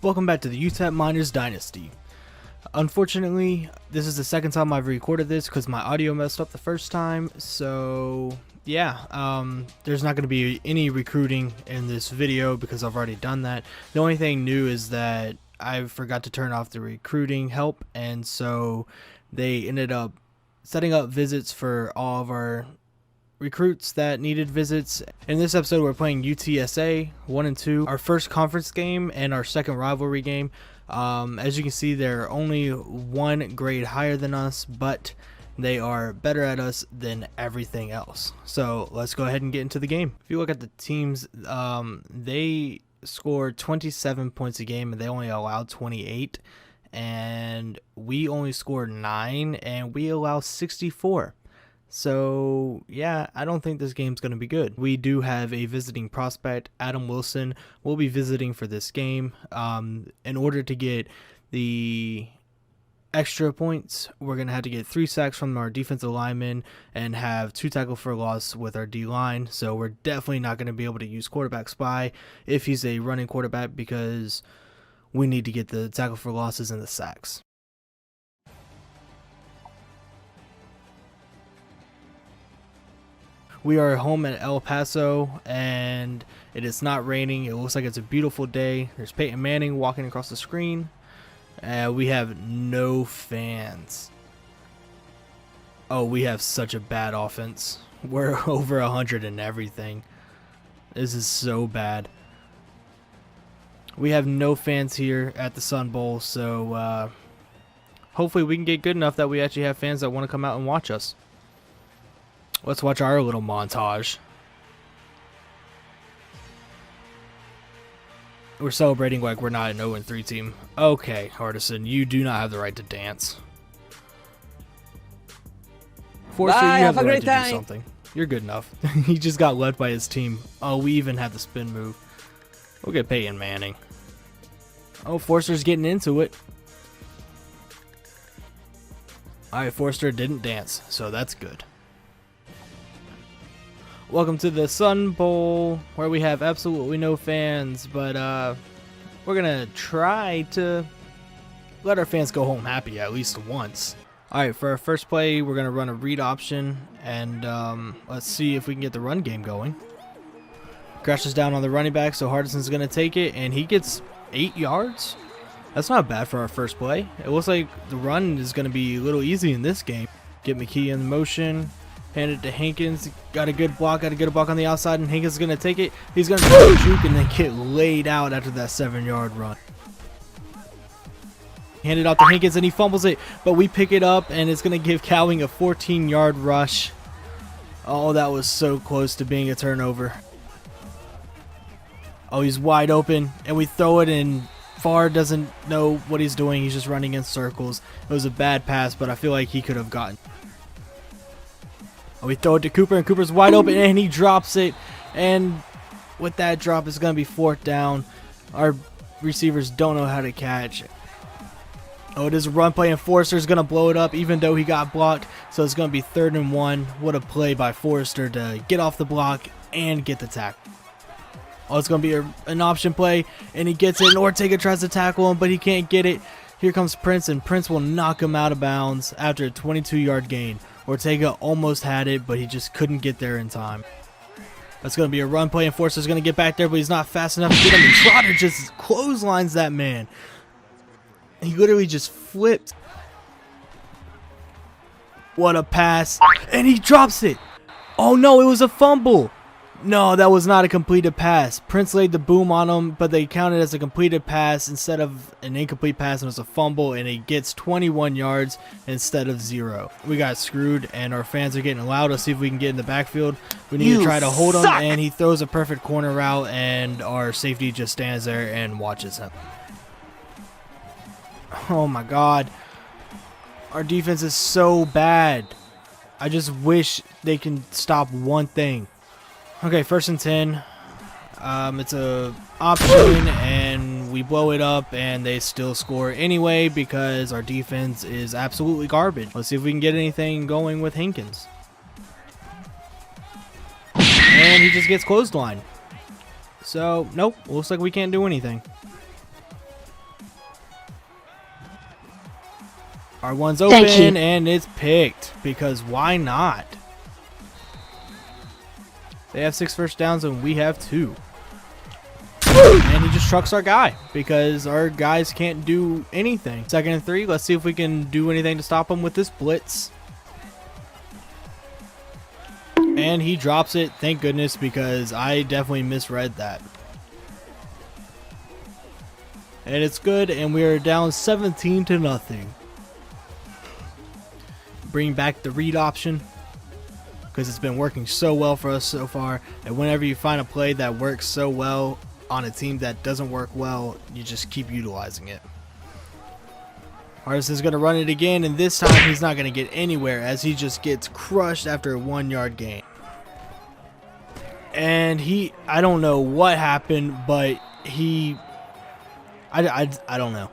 Welcome back to the UTEP Dynasty. Unfortunately, this is the second time I've recorded this because my audio messed up the first time, so yeah, there's not going to be any recruiting in this video because I've already done that. The only thing new is that I forgot to turn off the recruiting help, and so they ended up setting up visits for all of our recruits that needed visits. In this episode, we're playing UTSA 1 and 2, our first conference game and our second rivalry game. As you can see, they're only one grade higher than us, but they are better at us than everything else. So let's go ahead and get into the game. If you look at the teams, they scored 27 points a game and they only allowed 28, and we only scored 9 and we allow 64. So yeah, I don't think this game's going to be good. We do have a visiting prospect, Adam Wilson, will be visiting for this game. In order to get the extra points, we're going to have to get 3 sacks from our defensive linemen and have 2 tackle for loss with our D-line. So we're definitely not going to be able to use quarterback spy if he's a running quarterback because we need to get the tackle for losses and the sacks. We are home at El Paso, and it is not raining. It looks like it's a beautiful day. There's Peyton Manning walking across the screen. We have no fans. Oh, we have such a bad offense. We're over 100 and everything. This is so bad. We have no fans here at the Sun Bowl, so hopefully we can get good enough that we actually have fans that want to come out and watch us. Let's watch our little montage. We're celebrating like we're not an 0-3 team. Okay, Hardison, you do not have the right to dance. Forster, you have the right to do something. You're good enough. He just got left by his team. Oh, we even have the spin move. We'll get Peyton Manning. Oh, Forster's getting into it. Alright, Forster didn't dance, so that's good. Welcome to the Sun Bowl, where we have absolutely no fans, but we're gonna try to let our fans go home happy at least once. Alright, for our first play, we're gonna run a read option, and let's see if we can get the run game going. Crashes down on the running back, so Hardison's gonna take it, and he gets 8 yards. That's not bad for our first play. It looks like the run is gonna be a little easy in this game. Get McKee in motion. Hand it to Hankins. Got a good block on the outside, and Hankins is going to take it. He's going to juke and then get laid out after that 7-yard run. Hand it off to Hankins, and he fumbles it, but we pick it up, and it's going to give Cowing a 14-yard rush. Oh, that was so close to being a turnover. Oh, he's wide open, and we throw it, and Farr doesn't know what he's doing. He's just running in circles. It was a bad pass, but I feel like he could have gotten. We throw it to Cooper, and Cooper's wide open, and he drops it. And with that drop, it's going to be 4th down. Our receivers don't know how to catch. Oh, it is a run play, and Forster's going to blow it up, even though he got blocked. So it's going to be 3rd and 1. What a play by Forster to get off the block and get the tackle. Oh, it's going to be an option play, and he gets it, and Ortega tries to tackle him, but he can't get it. Here comes Prince, and Prince will knock him out of bounds after a 22-yard gain. Ortega almost had it, but he just couldn't get there in time. That's going to be a run play, and Forster's going to get back there, but he's not fast enough to get him. And Trotter just clotheslines that man. He literally just flipped. What a pass. And he drops it. Oh, no, it was a fumble. No, that was not a completed pass. Prince laid the boom on him, but they counted as a completed pass instead of an incomplete pass, and it was a fumble, and he gets 21 yards instead of 0. We got screwed, and our fans are getting loud. Let's see if we can get in the backfield. We need to try to hold him, and he throws a perfect corner route, and our safety just stands there and watches him. Oh my God. Our defense is so bad. I just wish they can stop one thing. Okay, 1st and 10. It's a option, and we blow it up, and they still score anyway because our defense is absolutely garbage. Let's see if we can get anything going with Hankins. And he just gets clotheslined. So, nope, looks like we can't do anything. Our one's open and it's picked because why not? They have 6 first downs and we have 2. And he just trucks our guy because our guys can't do anything. 2nd and 3. Let's see if we can do anything to stop him with this blitz. And he drops it. Thank goodness, because I definitely misread that. And it's good, and we are down 17-0. Bring back the read option because it's been working so well for us so far. And whenever you find a play that works so well on a team that doesn't work well, you just keep utilizing it. Hardison's going to run it again, and this time he's not going to get anywhere as he just gets crushed after a 1-yard gain. And I don't know what happened, but I don't know.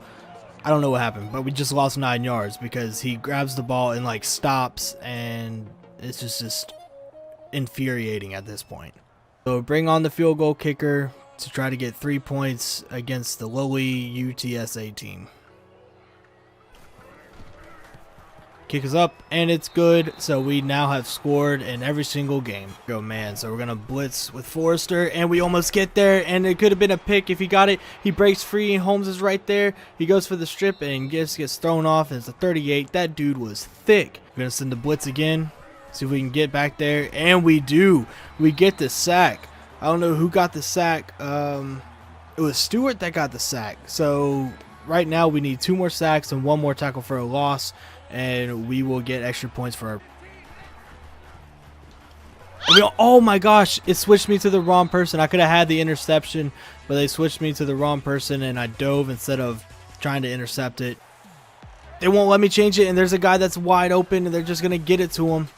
I don't know what happened, but we just lost 9 yards because he grabs the ball and like stops, and it's just infuriating at this point. So bring on the field goal kicker to try to get 3 points against the lowly UTSA team. Kick is up and it's good, so we now have scored in every single game. Oh man, so we're gonna blitz with Forrester and we almost get there, and it could have been a pick if he got it. He breaks free and Holmes is right there. He goes for the strip and gets thrown off, and it's a 38. That dude was thick. We're gonna send the blitz again, see if we can get back there, and we do. We get the sack. I don't know who got the sack. It was Stewart that got the sack. So right now we need 2 more sacks and 1 more tackle for a loss, and we will get extra points for our... Oh my gosh, it switched me to the wrong person. I could have had the interception, but they switched me to the wrong person, and I dove instead of trying to intercept it. They won't let me change it, and there's a guy that's wide open, and they're just going to get it to him.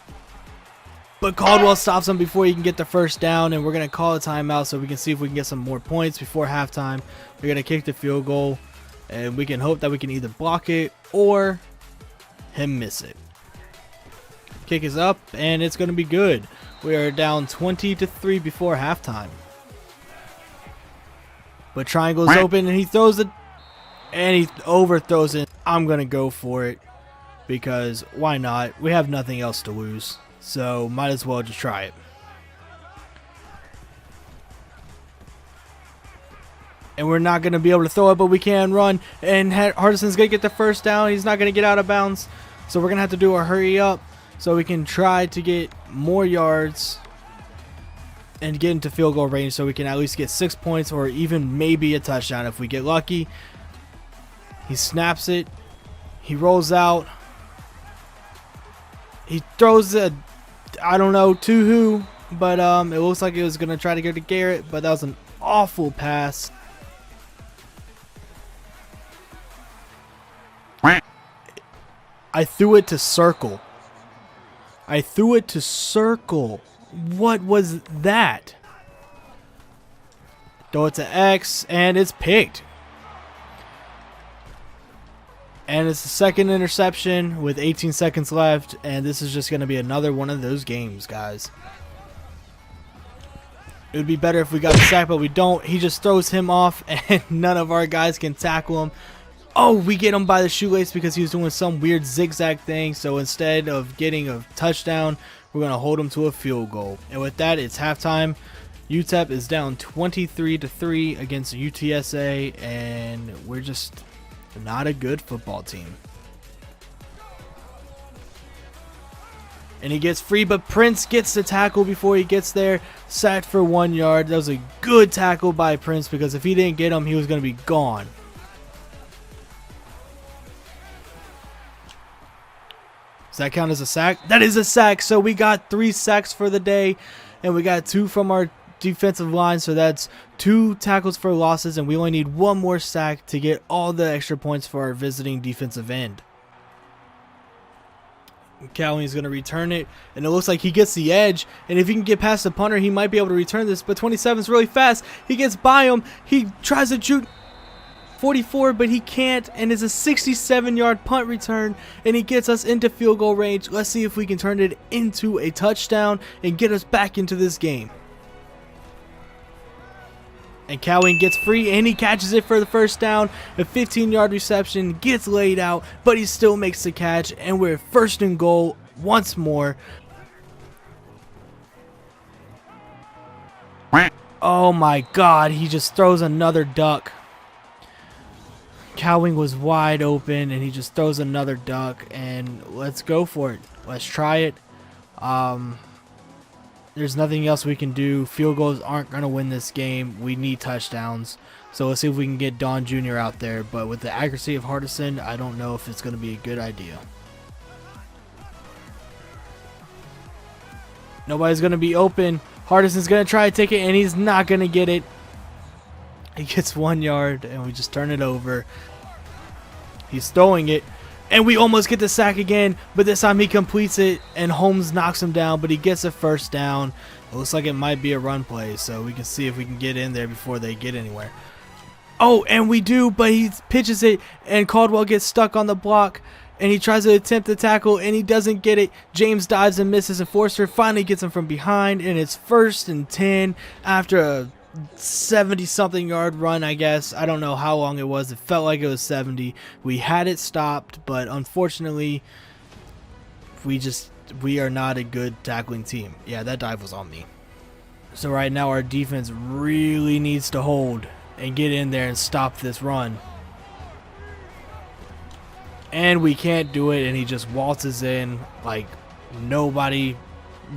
But Caldwell stops him before he can get the first down, and we're going to call a timeout so we can see if we can get some more points before halftime. We're going to kick the field goal, and we can hope that we can either block it or him miss it. Kick is up, and it's going to be good. We are down 20-3 before halftime. But triangle's open, and he throws it, and he overthrows it. I'm going to go for it because why not? We have nothing else to lose, so might as well just try it. And we're not going to be able to throw it, but we can run. And Hardison's going to get the first down. He's not going to get out of bounds. So we're going to have to do a hurry up so we can try to get more yards and get into field goal range so we can at least get 6 points or even maybe a touchdown if we get lucky. He snaps it. He rolls out. He throws a, I don't know to who, but it looks like it was going to try to go to Garrett, but that was an awful pass. I threw it to circle. I threw it to circle. What was that? Throw it to X, and it's picked. And it's the second interception with 18 seconds left, and this is just going to be another one of those games, guys. It would be better if we got the sack, but we don't. He just throws him off, and none of our guys can tackle him. Oh, we get him by the shoelace because he was doing some weird zigzag thing. So instead of getting a touchdown, we're going to hold him to a field goal. And with that, it's halftime. UTEP is down 23-3 against UTSA, and we're just not a good football team. And he gets free, but Prince gets the tackle before he gets there. Sacked for 1 yard. That was a good tackle by Prince because if he didn't get him, he was going to be gone. Does that count as a sack? That is a sack. So we got 3 sacks for the day, and we got 2 from our defensive line. So that's 2 tackles for losses, and we only need 1 more sack to get all the extra points for our visiting defensive end. Cowley's going to return it, and it looks like he gets the edge, and if he can get past the punter, he might be able to return this, but 27 is really fast. He gets by him. He tries to shoot 44, but he can't, and it's a 67-yard punt return, and he gets us into field goal range. Let's see if we can turn it into a touchdown and get us back into this game. And Cowing gets free, and he catches it for the first down. A 15-yard reception, gets laid out, but he still makes the catch, and we're first and goal once more. Oh my God, he just throws another duck. Cowing was wide open, and he just throws another duck, and let's go for it. Let's try it. There's nothing else we can do. Field goals aren't going to win this game. We need touchdowns. So let's see if we can get Don Jr. out there. But with the accuracy of Hardison, I don't know if it's going to be a good idea. Nobody's going to be open. Hardison's going to try to take it, and he's not going to get it. He gets 1 yard, and we just turn it over. He's throwing it. And we almost get the sack again, but this time he completes it, and Holmes knocks him down, but he gets a first down. It looks like it might be a run play, so we can see if we can get in there before they get anywhere. Oh, and we do, but he pitches it, and Caldwell gets stuck on the block, and he tries to attempt the tackle, and he doesn't get it. James dives and misses, and Forster finally gets him from behind, and it's 1st and 10 after a 70-something yard run, I guess. I don't know how long it was. It felt like it was 70. We had it stopped, but unfortunately, we are not a good tackling team. Yeah, that dive was on me. So right now, our defense really needs to hold and get in there and stop this run. And we can't do it, and he just waltzes in like nobody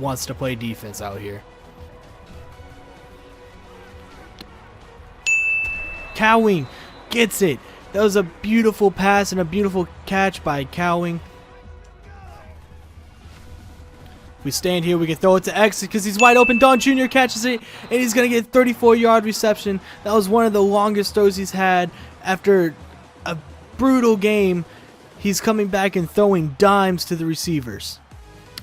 wants to play defense out here. Cowing gets it. That was a beautiful pass and a beautiful catch by Cowing. We stand here. We can throw it to X because he's wide open. Don Jr. catches it, and he's going to get a 34-yard reception. That was one of the longest throws he's had after a brutal game. He's coming back and throwing dimes to the receivers.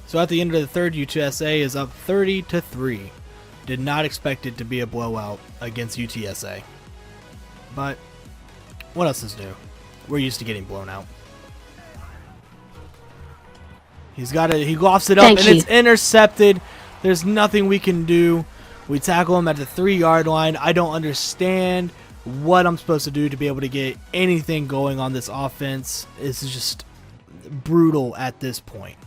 So at the end of the third, UTSA is up 30-3. Did not expect it to be a blowout against UTSA. But what else is new? We're used to getting blown out. He's got it. He lofts it up, and it's intercepted. There's nothing we can do. We tackle him at the 3-yard line. I don't understand what I'm supposed to do to be able to get anything going on this offense. It's just brutal at this point.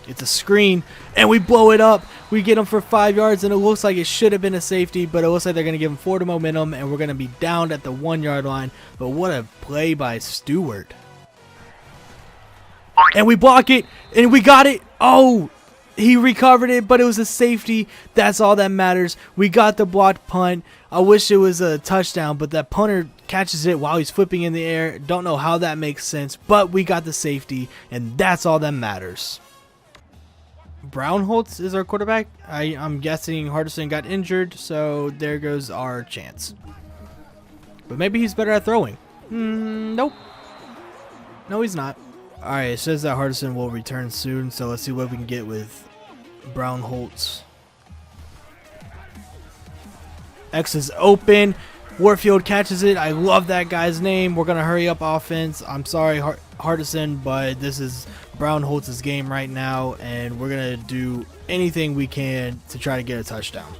It's a screen, and we blow it up. We get him for 5 yards, and it looks like it should have been a safety, but it looks like they're going to give him forward momentum, and we're going to be down at the 1-yard line. But what a play by Stewart. And we block it, and we got it. Oh, he recovered it, but it was a safety. That's all that matters. We got the blocked punt. I wish it was a touchdown, but that punter catches it while he's flipping in the air. Don't know how that makes sense, but we got the safety, and that's all that matters. Brownholtz is our quarterback. I'm guessing Hardison got injured, so there goes our chance. But maybe he's better at throwing. Nope. No, he's not. Alright, it says that Hardison will return soon, so let's see what we can get with Brownholtz. X is open. Warfield catches it. I love that guy's name. We're going to hurry up offense. I'm sorry, Hardison, but this is Brownholtz's game right now, and we're going to do anything we can to try to get a touchdown.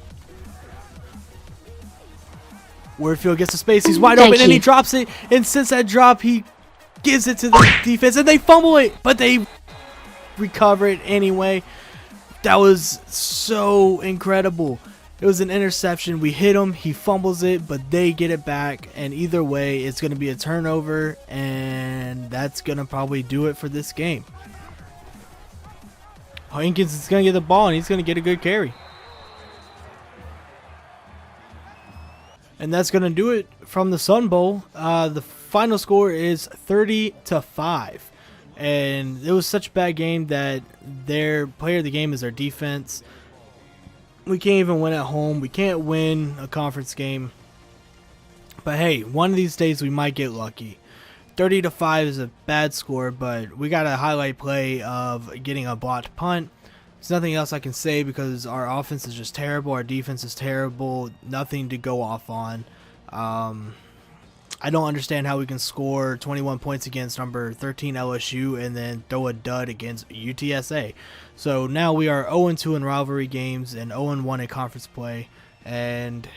Warfield gets the space. He's wide open, and he drops it. And since that drop, he gives it to the defense, and they fumble it, but they recover it anyway. That was so incredible. It was an interception. We hit him. He fumbles it, but they get it back. And either way, it's going to be a turnover, and that's going to probably do it for this game. Hankins is going to get the ball, and he's going to get a good carry. And that's going to do it from the Sun Bowl. The final score is 30-5. And it was such a bad game that their player of the game is their defense. We can't even win at home. We can't win a conference game. But hey, one of these days we might get lucky. 30-5 is a bad score, but we got a highlight play of getting a blocked punt. There's nothing else I can say because our offense is just terrible. Our defense is terrible. Nothing to go off on. I don't understand how we can score 21 points against number 13 LSU and then throw a dud against UTSA. So now we are 0-2 in rivalry games and 0-1 in conference play. And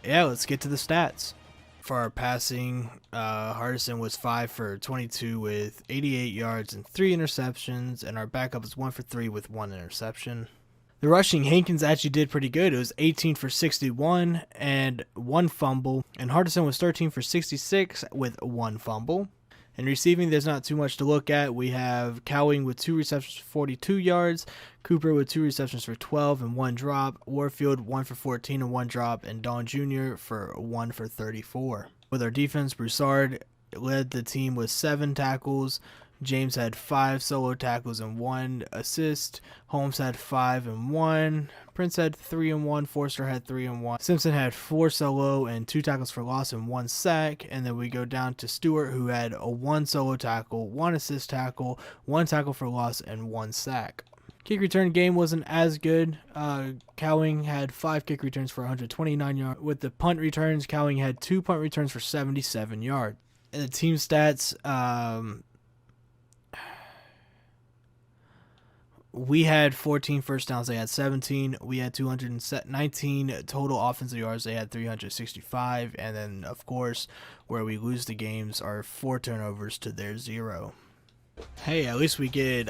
yeah, let's get to the stats. For our passing, Hardison was 5 for 22 with 88 yards and 3 interceptions, and our backup was 1 for 3 with 1 interception. The rushing, Hankins actually did pretty good. It was 18 for 61 and 1 fumble, and Hardison was 13 for 66 with 1 fumble. In receiving, there's not too much to look at. We have Cowing with 2 receptions for 42 yards, Cooper with 2 receptions for 12 and 1 drop, Warfield 1 for 14 and 1 drop, and Don Jr. for 1 for 34. With our defense, Broussard led the team with 7 tackles, James had 5 solo tackles and 1 assist, Holmes had 5 and 1, Prince had 3 and 1, Forster had 3 and 1, Simpson had 4 solo and 2 tackles for loss and 1 sack, and then we go down to Stewart, who had a 1 solo tackle, 1 assist tackle, 1 tackle for loss, and 1 sack. Kick return game wasn't as good. Cowing had 5 kick returns for 129 yards. With the punt returns, Cowing had 2 punt returns for 77 yards. And the team stats, we had 14 first downs, they had 17. We had 219 total offensive yards, they had 365. And then, of course, where we lose the games are 4 turnovers to their 0. Hey, at least we get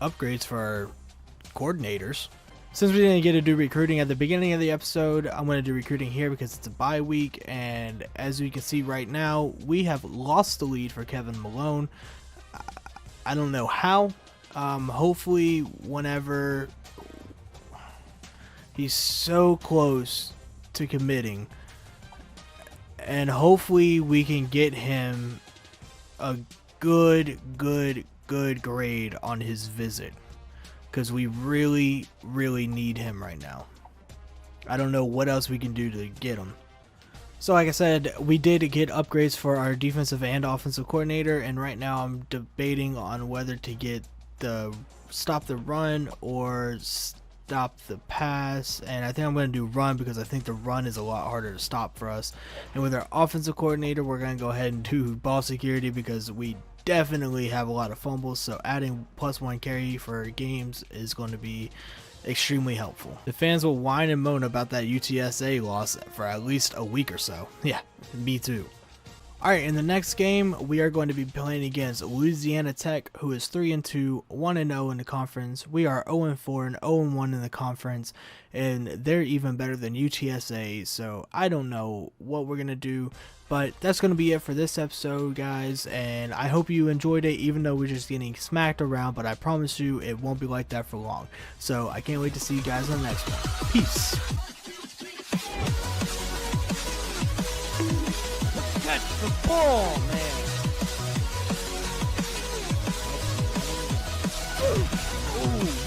upgrades for our coordinators. Since we didn't get to do recruiting at the beginning of the episode, I'm going to do recruiting here because it's a bye week. And as you can see right now, we have lost the lead for Kevin Malone. I don't know how. Hopefully whenever he's so close to committing, and hopefully we can get him a good grade on his visit, because we really need him right now. I don't know what else we can do to get him. So like I said, we did get upgrades for our defensive and offensive coordinator, and right now I'm debating on whether to get the stop the run or stop the pass, and I think I'm going to do run because I think the run is a lot harder to stop for us. And with our offensive coordinator, we're going to go ahead and do ball security because we definitely have a lot of fumbles, so adding +1 carry for games is going to be extremely helpful. The fans will whine and moan about that UTSA loss for at least a week or so. Yeah, me too. Alright, in the next game, we are going to be playing against Louisiana Tech, who is 3-2, 1-0 in the conference. We are 0-4 and 0-1 in the conference, and they're even better than UTSA, so I don't know what we're going to do, but that's going to be it for this episode, guys, and I hope you enjoyed it, even though we're just getting smacked around, but I promise you it won't be like that for long. So I can't wait to see you guys on the next one. Peace. Catch the ball, man. Ooh.